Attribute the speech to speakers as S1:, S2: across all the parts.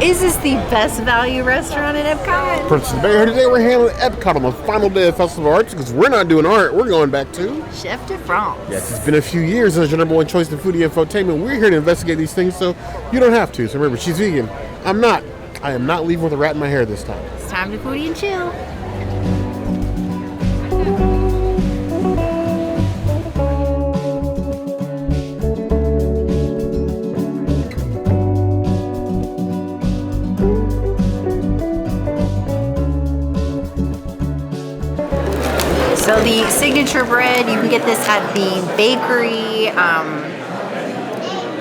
S1: Is this the best value restaurant in Epcot?
S2: Princess Bay here today. We're handling Epcot on the final day of Festival of Arts because we're not doing art. We're going back to
S1: Chef de France.
S2: Yes, it's been a few years as your number one choice in foodie infotainment. We're here to investigate these things so you don't have to. So remember, she's vegan. I'm not. I am not leaving with a rat in my hair this time.
S1: It's time to foodie and chill. So the signature bread, you can get this at the bakery.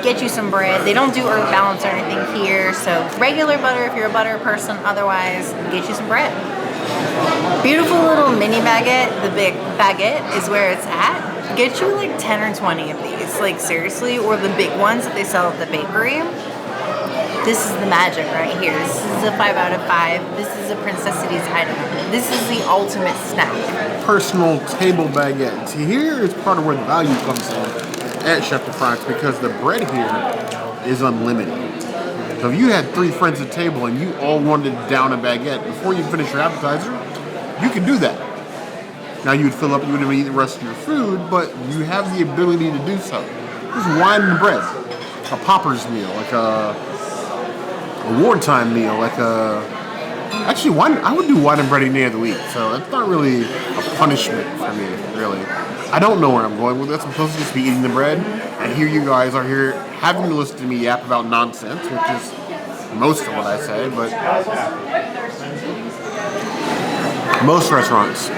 S1: Get you some bread. They don't do earth balance or anything here, so regular butter if you're a butter person. Otherwise, get you some bread. Beautiful little mini baguette. The big baguette is where it's at. Get you like 10 or 20 of these, like seriously, or the big ones that they sell at the bakery. This is the magic right here. This is a 5 out of 5. This is a Princessity's item. This is the ultimate snack.
S2: Personal table baguette. See, here is part of where the value comes in at Chef de France because the bread here is unlimited. So if you had 3 friends at the table and you all wanted to down a baguette before you finish your appetizer, you can do that. Now you would fill up, you wouldn't eat the rest of your food, but you have the ability to do so. Just wine and bread. A Popper's meal, like a wartime meal, like actually wine. I would do wine and bread any day of the week, so that's not really a punishment for me, really. I don't know where I'm going with this. I'm supposed to just be eating the bread, and here you guys are here having to listen to me yap about nonsense, which is most of what I say, but most restaurants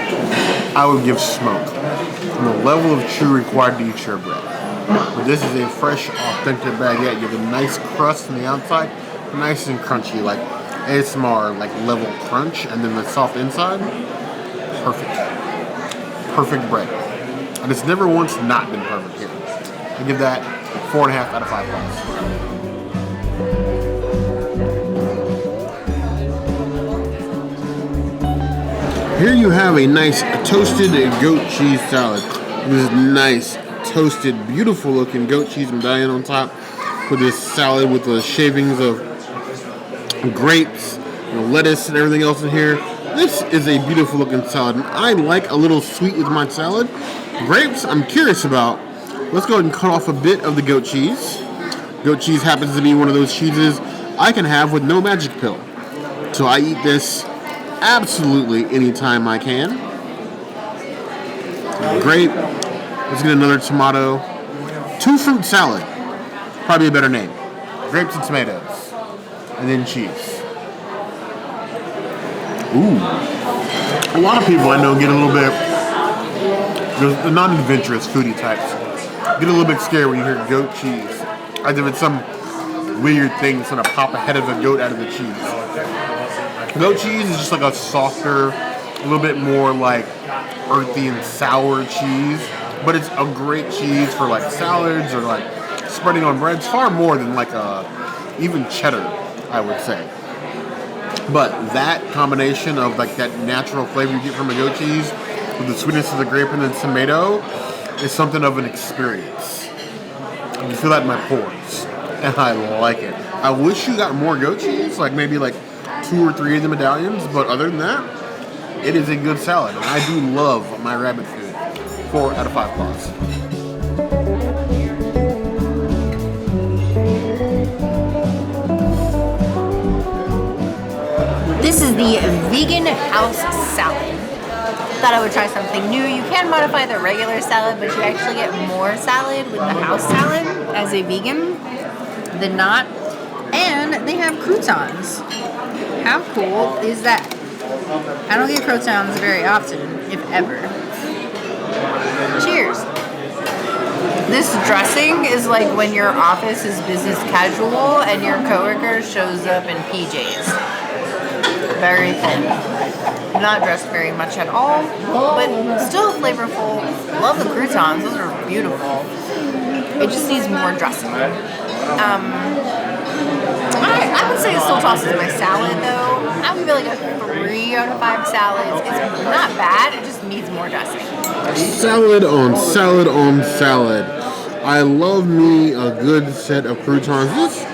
S2: I would give smoke from the level of chew required to eat your bread. But this is a fresh, authentic baguette. You have a nice crust on the outside, nice and crunchy, like ASMR, like level crunch, and then the soft inside. Perfect. Perfect bread. And it's never once not been perfect here. I give that 4.5 out of 5 points. Here you have a nice toasted goat cheese salad. This nice, toasted, beautiful looking goat cheese medallion on top with this salad with the shavings of grapes, lettuce, and everything else in here. This is a beautiful looking salad, and I like a little sweet with my salad. Grapes, I'm curious about. Let's go ahead and cut off a bit of the goat cheese. Goat cheese happens to be one of those cheeses I can have with no magic pill. So I eat this absolutely anytime I can. Grape. Let's get another tomato. 2-fruit salad. Probably a better name. Grapes and tomatoes. And then cheese. Ooh. A lot of people I know get a little bit, the non-adventurous foodie types, get a little bit scared when you hear goat cheese. As if it's some weird thing that's going to pop a head of a goat out of the cheese. Goat cheese is just like a softer, a little bit more like earthy and sour cheese. But it's a great cheese for like salads or like spreading on breads, far more than like even cheddar, I would say. But that combination of like that natural flavor you get from a goat cheese with the sweetness of the grape and the tomato is something of an experience. You feel that in my pores, and I like it. I wish you got more goat cheese, like maybe like 2 or 3 of the medallions, but other than that, it is a good salad. And I do love my rabbit food. 4 out of 5 claws.
S1: This is the vegan house salad. Thought I would try something new. You can modify the regular salad, but you actually get more salad with the house salad as a vegan than not. And they have croutons. How cool is that? I don't get croutons very often, if ever. Cheers. This dressing is like when your office is business casual and your coworker shows up in PJs. Very thin. Not dressed very much at all, but still flavorful. Love the croutons. Those are beautiful. It just needs more dressing. I would say it still tosses my salad though. I would give it like a 3 out of 5 salads. It's not bad. It just needs more dressing.
S2: Salad on salad on salad. I love me a good set of croutons. This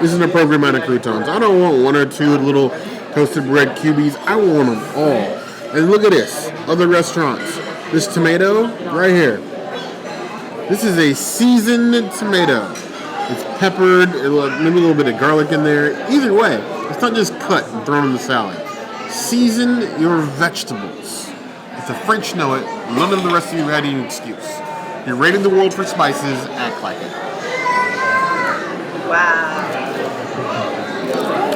S2: This is an appropriate amount of croutons. I don't want one or two little toasted bread cubies. I want them all. And look at this. Other restaurants. This tomato right here. This is a seasoned tomato. It's peppered, maybe a little bit of garlic in there. Either way, it's not just cut and thrown in the salad. Season your vegetables. If the French know it, none of the rest of you had any excuse. You're rating the world for spices, act like it.
S1: Wow.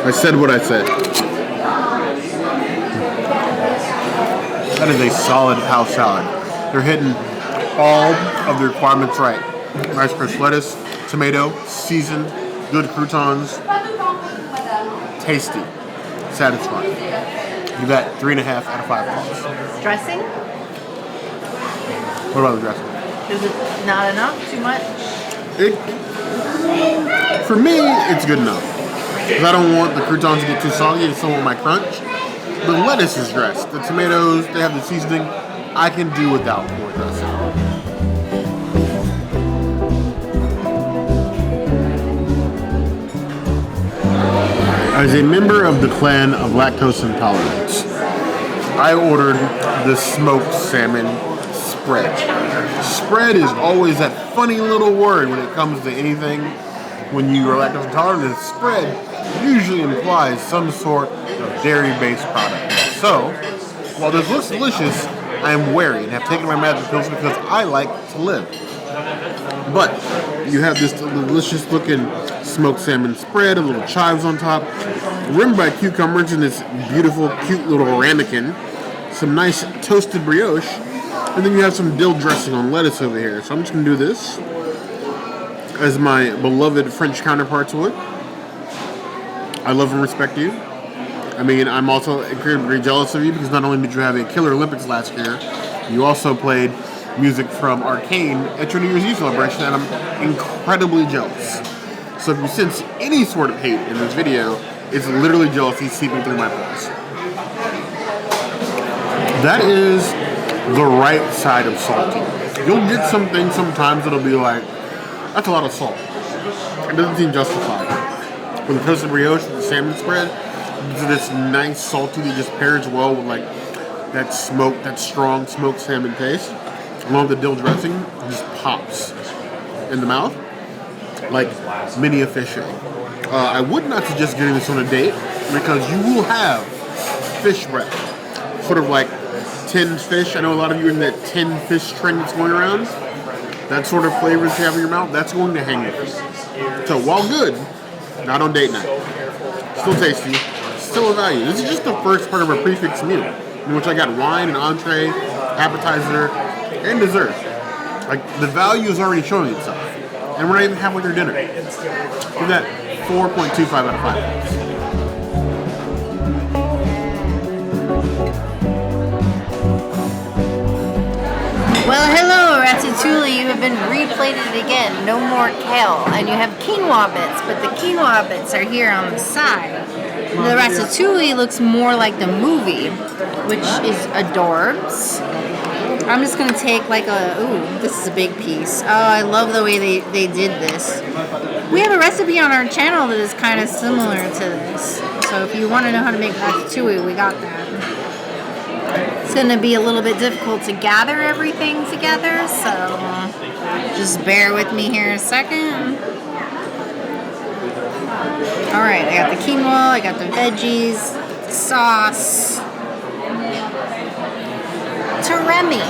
S2: I said what I said. That is a solid house salad. They're hitting all of the requirements right. Nice fresh lettuce, tomato, seasoned, good croutons, tasty, satisfying. You got 3.5 out of 5 points.
S1: Dressing?
S2: What about the dressing?
S1: Is it not enough? Too much?
S2: For me, it's good enough. Because I don't want the croutons to get too soggy. I still want my crunch. The lettuce is dressed. The tomatoes, they have the seasoning. I can do without more dressing. As a member of the clan of lactose intolerance, I ordered the smoked salmon spread. Spread is always that funny little word when it comes to anything. When you are lactose intolerant, the spread usually implies some sort of dairy-based product. So, while this looks delicious, I am wary and have taken my magic pills because I like to live. But you have this delicious-looking smoked salmon spread, a little chives on top, rimmed by cucumbers in this beautiful, cute little ramekin, some nice toasted brioche, and then you have some dill dressing on lettuce over here. So I'm just going to do this as my beloved French counterparts would. I love and respect you. I mean, I'm also incredibly jealous of you because not only did you have a killer Olympics last year, you also played music from Arcane at your New Year's Eve celebration, and I'm incredibly jealous. So if you sense any sort of hate in this video, it's literally jealousy seeping through my pores. That is the right side of salty. You'll get something sometimes that'll be like, that's a lot of salt. It doesn't seem justified. With the toasted brioche and the salmon spread, it's this nice salty that just pairs well with like that smoke, that strong smoked salmon taste. Along with the dill dressing, it just pops in the mouth like mini a fish egg. I would not suggest getting this on a date because you will have fish breath. Sort of like tinned fish. I know a lot of you are in that tinned fish trend that's going around. That sort of flavor that you have in your mouth, that's going to hang with you. So while good, not on date night. Still tasty, still a value. This is just the first part of a prefix meal, in which I got wine and entree, appetizer, and dessert. Like, the value is already showing itself. And we're not even halfway through dinner. Give that 4.25 out of 5.
S1: Well, hello, Ratatouille. You have been replated again. No more kale. And you have quinoa bits, but the quinoa bits are here on the side. The Ratatouille looks more like the movie, which is adorbs. I'm just going to take like this is a big piece. Oh, I love the way they did this. We have a recipe on our channel that is kind of similar to this. So if you want to know how to make Ratatouille, we got that. It's going to be a little bit difficult to gather everything together, so just bear with me here a second. Alright, I got the quinoa, I got the veggies, the sauce. Teremi.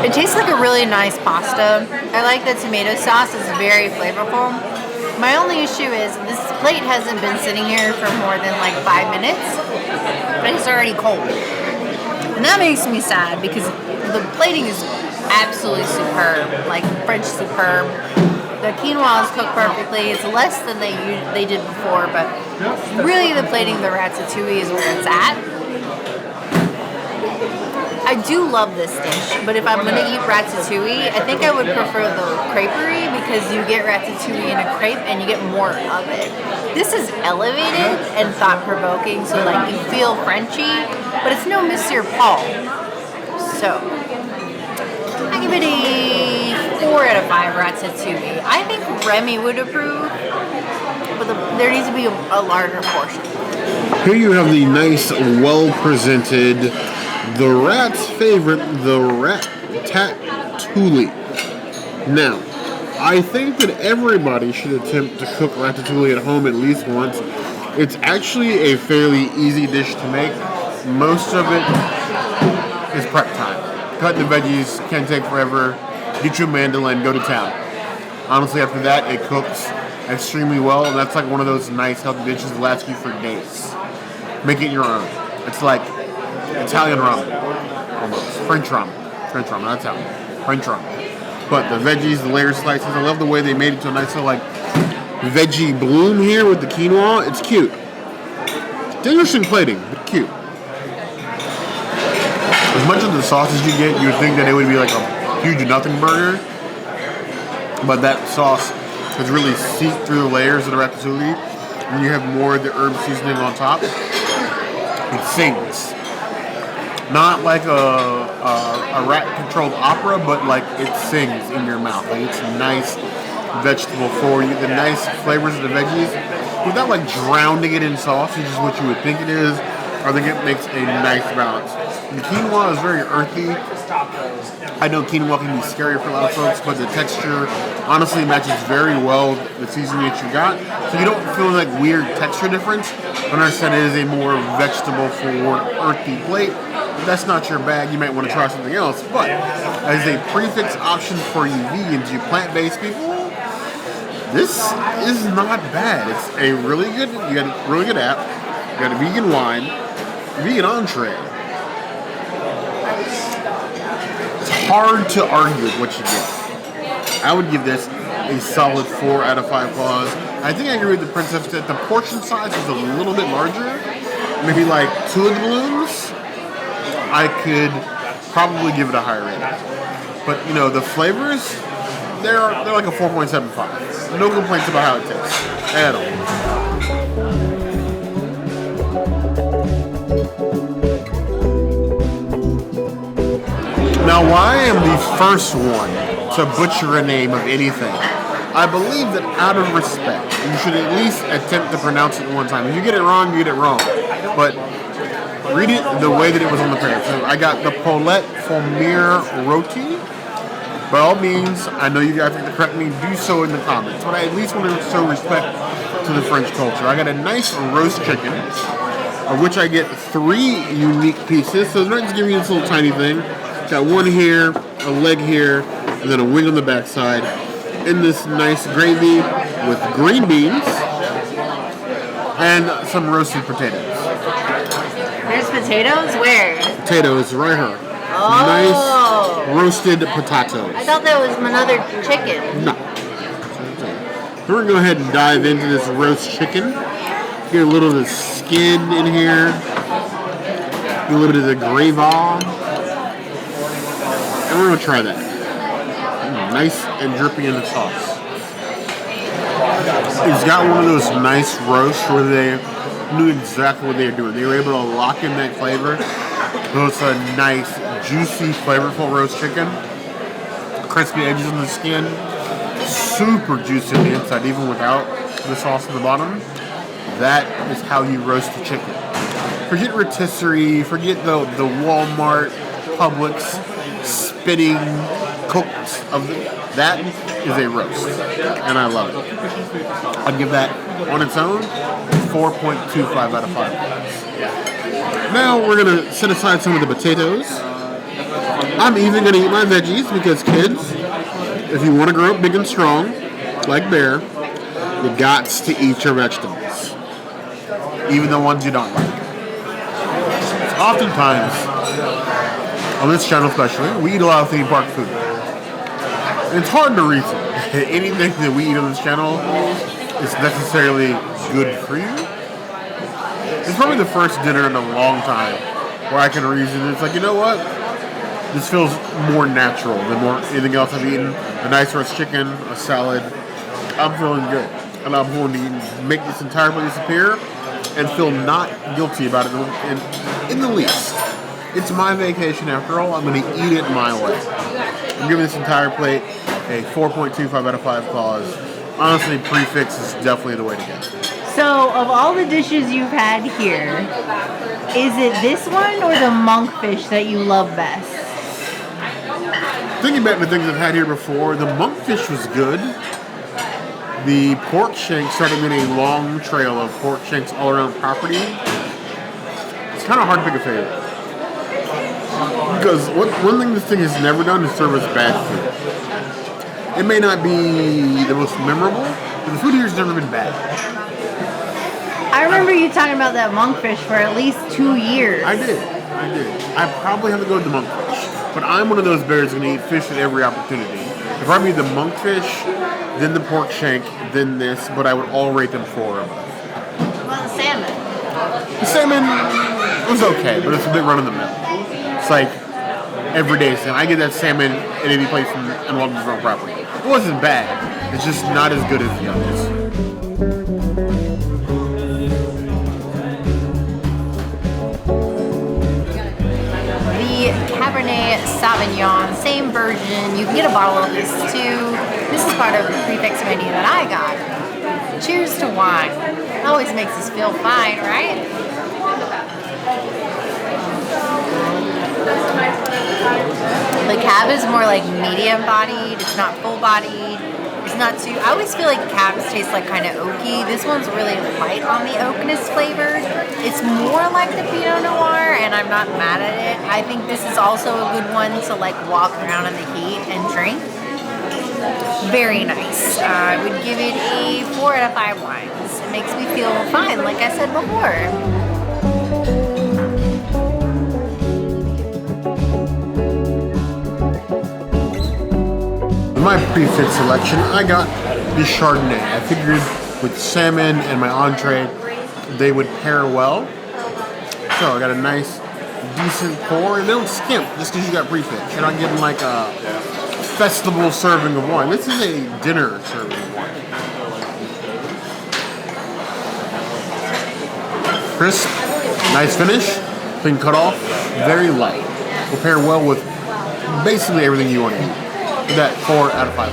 S1: It tastes like a really nice pasta. I like the tomato sauce, it's very flavorful. My only issue is this plate hasn't been sitting here for more than like 5 minutes, but it's already cold. And that makes me sad because the plating is absolutely superb, like French superb. The quinoa is cooked perfectly. It's less than they did before, but really the plating of the ratatouille is where it's at. I do love this dish, but if I'm going to eat ratatouille, I think I would prefer the creperie because you get ratatouille in a crepe and you get more of it. This is elevated and thought-provoking, so like you feel Frenchy, but it's no Monsieur Paul. So, I give it a 4 out of 5 ratatouille. I think Remy would approve, but there needs to be a larger portion.
S2: Here you have the nice, well-presented, the rat's favorite, the ratatouille. Now, I think that everybody should attempt to cook ratatouille at home at least once. It's actually a fairly easy dish to make. Most of it is prep time. Cutting the veggies can take forever. Get you a mandolin, go to town. Honestly, after that, it cooks extremely well, and that's like one of those nice, healthy dishes that lasts you for days. Make it your own. It's like Italian ramen, almost. French ramen, not Italian. French ramen. But the veggies, the layer slices, I love the way they made it to a nice little like veggie bloom here with the quinoa. It's cute. It's interesting plating, but cute. As much of the sauces you get, you would think that it would be like a huge nothing burger, but that sauce has really seeped through the layers of the ratatouille, and you have more of the herb seasoning on top. It sings. Not like a rat-controlled opera, but like it sings in your mouth. Like it's nice vegetable for you. The nice flavors of the veggies, without like drowning it in sauce, which is what you would think it is, I think it makes a nice balance. The quinoa is very earthy. I know quinoa can be scary for a lot of folks, but the texture honestly matches very well the seasoning that you got. So you don't feel like weird texture difference. But understand it is a more vegetable forward, earthy plate. If that's not your bag, you might want to try something else. But as a prefix option for you vegans, you plant-based people, this is not bad. It's a really good, you got a really good app, you got a vegan wine, vegan entree. Hard to argue with what you get. I would give this a solid 4 out of 5 claws. I think I agree with the princess that the portion size is a little bit larger. Maybe like 2 of the balloons. I could probably give it a higher rating. But you know, the flavors, they're like a 4.75. No complaints about how it tastes at all. Now, while I am the first one to butcher a name of anything, I believe that out of respect, you should at least attempt to pronounce it one time. If you get it wrong, you get it wrong. But read it the way that it was on the page. So I got the Palate Formir Roti. By all means, I know you guys have to correct me, do so in the comments. But I at least want to show respect to the French culture. I got a nice roast chicken, of which I get 3 unique pieces. So it's not just giving you this little tiny thing. Got one here, a leg here, and then a wing on the backside. In this nice gravy with green beans and some roasted potatoes.
S1: There's potatoes? Where?
S2: Potatoes right here.
S1: Oh.
S2: Nice roasted potatoes.
S1: I thought that was another chicken.
S2: No. So we're going to go ahead and dive into this roast chicken. Get a little of the skin in here. Get a little bit of the gravy. And we're going to try that. Nice and dripping in the sauce. It's got one of those nice roasts where they knew exactly what they were doing. They were able to lock in that flavor. So it's a nice, juicy, flavorful roast chicken. Crispy edges on the skin. Super juicy on the inside, even without the sauce on the bottom. That is how you roast the chicken. Forget rotisserie, forget the Walmart, Publix, spitting cooked of that is a roast, and I love it. I'd give that on its own 4.25 out of 5. Now we're gonna set aside some of the potatoes. I'm even gonna eat my veggies because kids, if you want to grow up big and strong, like Bear, you gots to eat your vegetables, even the ones you don't like. Oftentimes, on this channel especially, we eat a lot of theme park food. It's hard to reason anything that we eat on this channel is necessarily good for you. It's probably the first dinner in a long time where I can reason. It's like, you know what? This feels more natural than anything else I've eaten. A nice roast chicken, a salad. I'm feeling good. And I'm going to make this entire plate disappear and feel not guilty about it in the least. It's my vacation after all. I'm going to eat it my way. I'm giving this entire plate a a 4.25 out of 5 claws. Honestly, prefix is definitely the way to go.
S1: So, of all the dishes you've had here, is it this one or the monkfish that you love best?
S2: Thinking back to things I've had here before, the monkfish was good. The pork shank started getting a long trail of pork shanks all around the property. It's kind of hard to pick a favorite. Because one thing this thing has never done is serve us bad food. It may not be the most memorable, but the food here has never been bad.
S1: I remember you talking about that monkfish for at least 2 years.
S2: I did. I probably have to go with the monkfish. But I'm one of those bears going to eat fish at every opportunity. If I eat the monkfish, then the pork shank, then this, but I would all rate them 4 or above.
S1: What about the salmon?
S2: The salmon was okay, but it's a bit run-of-the-mill. It's like everyday salmon. I get that salmon at any place in Walton's own property. It wasn't bad. It's just not as good as the others.
S1: Cabernet Sauvignon, same version. You can get a bottle of this too. This is part of the prefix menu that I got. Cheers to wine. Always makes us feel fine, right? The cab is more like medium bodied. It's not full bodied. It's not too. I always feel like cabs taste like kind of oaky. This one's really light on the oakness flavor. It's more like the Pinot Noir, and I'm not mad at it. I think this is also a good one to like walk around in the heat and drink. Very nice. I would give it a 4 out of 5 wines. It makes me feel fine, like I said before.
S2: My prefix selection, I got the Chardonnay. I figured with salmon and my entree, they would pair well. So I got a nice, decent pour. And they don't skimp just because you got prefix. You're not getting like a festival serving of wine. This is a dinner serving of wine. Crisp, nice finish, clean cut off, very light. Will pair well with basically everything you want to eat. That 4 out of 5.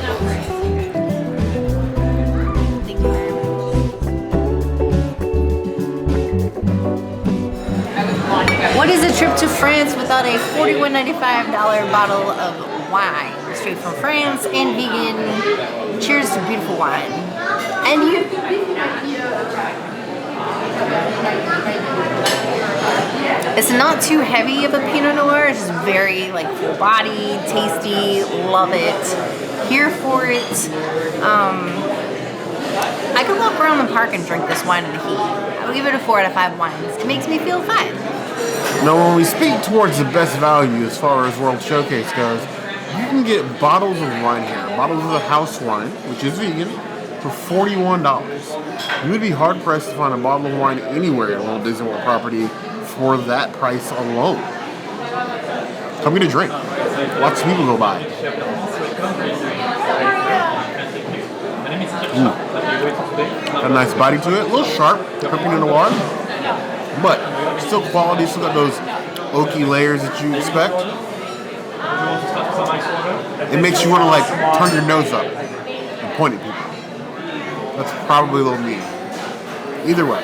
S1: What is a trip to France without a $41.95 bottle of wine? Straight from France and vegan. Cheers to beautiful wine. And you. It's not too heavy of a Pinot Noir. It's just very like full bodied, tasty. Love it. Here for it. I could walk around the park and drink this wine in the heat. I would give it a 4 out of 5 wines. It makes me feel fine.
S2: Now, when we speak towards the best value as far as World Showcase goes, you can get bottles of wine here. Bottles of the house wine, which is vegan, for $41. You would be hard pressed to find a bottle of wine anywhere at a Walt Disney World property for that price alone. Come get a drink. Lots of people go by. Got a nice body to it. A little sharp, Pinot Noir, but still quality. Still got those oaky layers that you expect. It makes you want to like turn your nose up and point at people. That's probably a little mean. Either way,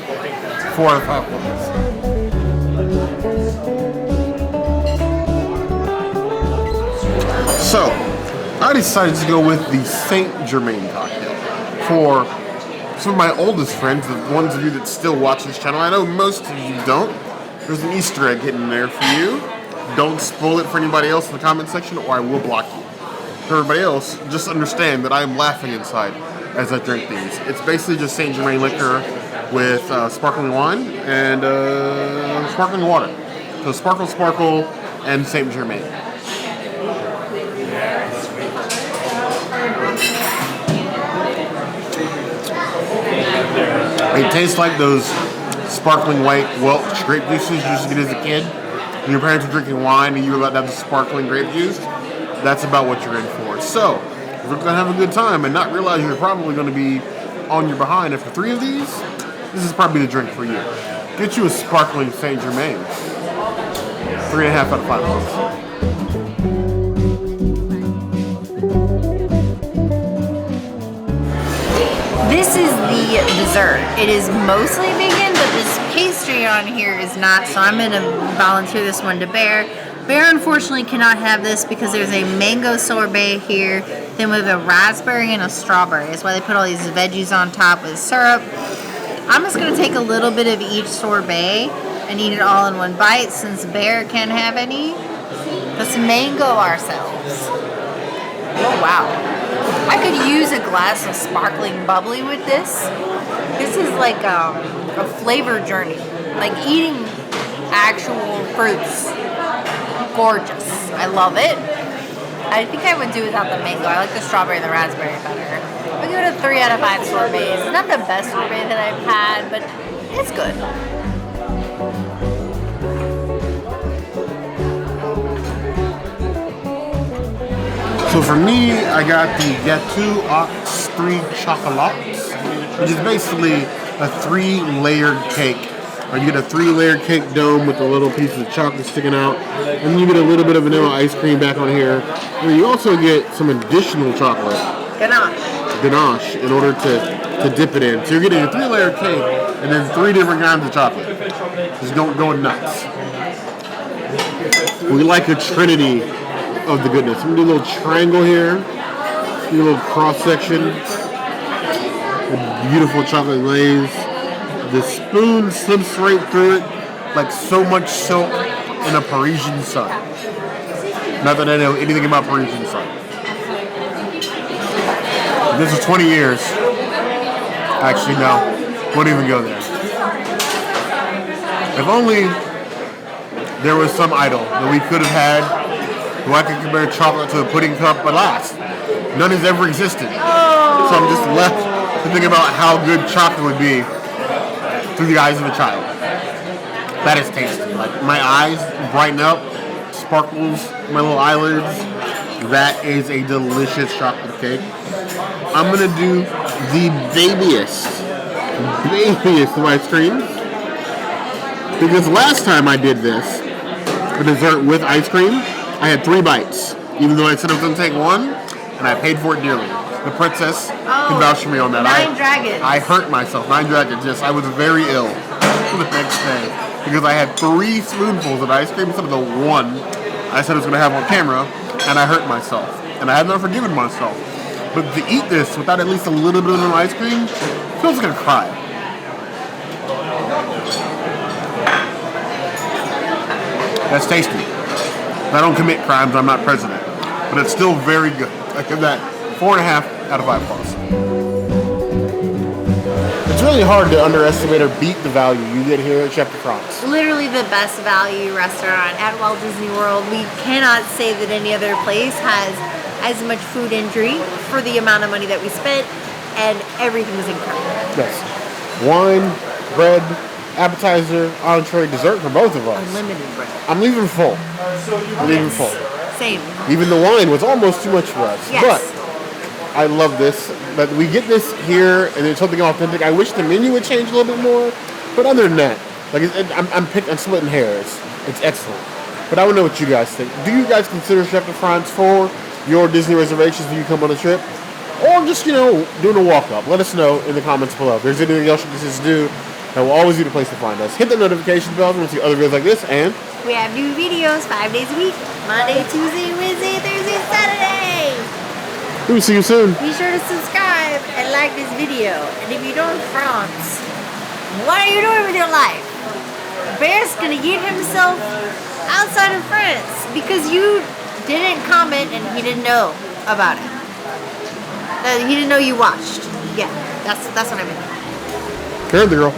S2: 4 out of 5 points. So, I decided to go with the Saint Germain cocktail. For some of my oldest friends, the ones of you that still watch this channel, I know most of you don't. There's an Easter egg hidden there for you. Don't spoil it for anybody else in the comment section or I will block you. For everybody else, just understand that I am laughing inside as I drink these. It's basically just Saint Germain liquor with sparkling wine and sparkling water. So sparkle, and Saint Germain. It tastes like those sparkling white Welch grape juices you used to get as a kid. When your parents were drinking wine and you were about to have the sparkling grape juice. That's about what you're in for. So, if you're going to have a good time and not realize you're probably going to be on your behind after 3 of these, this is probably the drink for you. Get you a sparkling Saint Germain. 3.5 out of 5 bucks.
S1: This is the dessert. It is mostly vegan, but this pastry on here is not, so I'm gonna volunteer this one to Bear. Bear unfortunately cannot have this because there's a mango sorbet here, then with a raspberry and a strawberry. That's why they put all these veggies on top with syrup. I'm just gonna take a little bit of each sorbet and eat it all in one bite since Bear can't have any. Let's mango ourselves. Oh wow. I could use a glass of sparkling bubbly with this. This is like a flavor journey. Like eating actual fruits. Gorgeous. I love it. I think I would do without the mango. I like the strawberry and the raspberry better. I'll give it a 3 out of 5 sorbets. It's not the best sorbet that I've had, but it's good.
S2: So for me, I got the Gâteau aux 3 chocolates, which is basically a 3-layered cake. Or you get a 3-layered cake dome with a little piece of chocolate sticking out, and then you get a little bit of vanilla ice cream back on here. And you also get some additional chocolate. Ganache in order to dip it in. So you're getting a 3-layered cake and then 3 different kinds of chocolate. Just going nuts. We like a trinity of the goodness. I'm gonna do a little triangle here. Do a little cross section. The beautiful chocolate glaze. The spoon slips right through it like so much silk in a Parisian sun. Not that I know anything about Parisian sun. This is 20 years. Actually, no. Won't even go there. If only there was some idol that we could have had who I could compare chocolate to a pudding cup, but alas, none has ever existed. So I'm just left to think about how good chocolate would be through the eyes of a child. That is tasty. Like my eyes brighten up, sparkles, my little eyelids. That is a delicious chocolate cake. I'm gonna do the babiest of ice creams. Because last time I did this, a dessert with ice cream, I had 3 bites. Even though I said I was gonna take 1, and I paid for it dearly. The princess can vouch for me on that.
S1: 9 dragons.
S2: I hurt myself. 9 dragons, yes. I was very ill the next day because I had 3 spoonfuls of ice cream instead of the 1 I said I was going to have on camera, and I hurt myself. And I have not forgiven myself. But to eat this without at least a little bit of ice cream, feels like I'm going to cry. That's tasty. If I don't commit crimes, I'm not president. But it's still very good. I give that 4.5 out of 5 plus. It's really hard to underestimate or beat the value you get here at Chef de France.
S1: Literally the best value restaurant at Walt Disney World. We cannot say that any other place has as much food and drink for the amount of money that we spent, and everything is incredible.
S2: Yes. Wine, bread, appetizer, entree, dessert for both of us.
S1: Unlimited bread.
S2: I'm leaving full. I'm leaving full.
S1: Same.
S2: Even the wine was almost too much for us.
S1: Yes.
S2: But I love this. But we get this here, and it's something authentic. I wish the menu would change a little bit more. But other than that, like I'm splitting hairs. It's excellent. But I want to know what you guys think. Do you guys consider Chef de France for your Disney reservations when you come on a trip? Or just, doing a walk-up? Let us know in the comments below. If there's anything else you can just do, that will always be the place to find us. Hit the notification bell if you want to see other videos like this, and
S1: we have new videos 5 days a week. Monday, Tuesday, Wednesday, Thursday, Saturday.
S2: We will see you soon.
S1: Be sure to subscribe and like this video. And if you don't France, what are you doing with your life? Bear's gonna get himself outside of France because you didn't comment and he didn't know about it. He didn't know you watched. Yeah, that's what I meant.
S2: Here's the girl.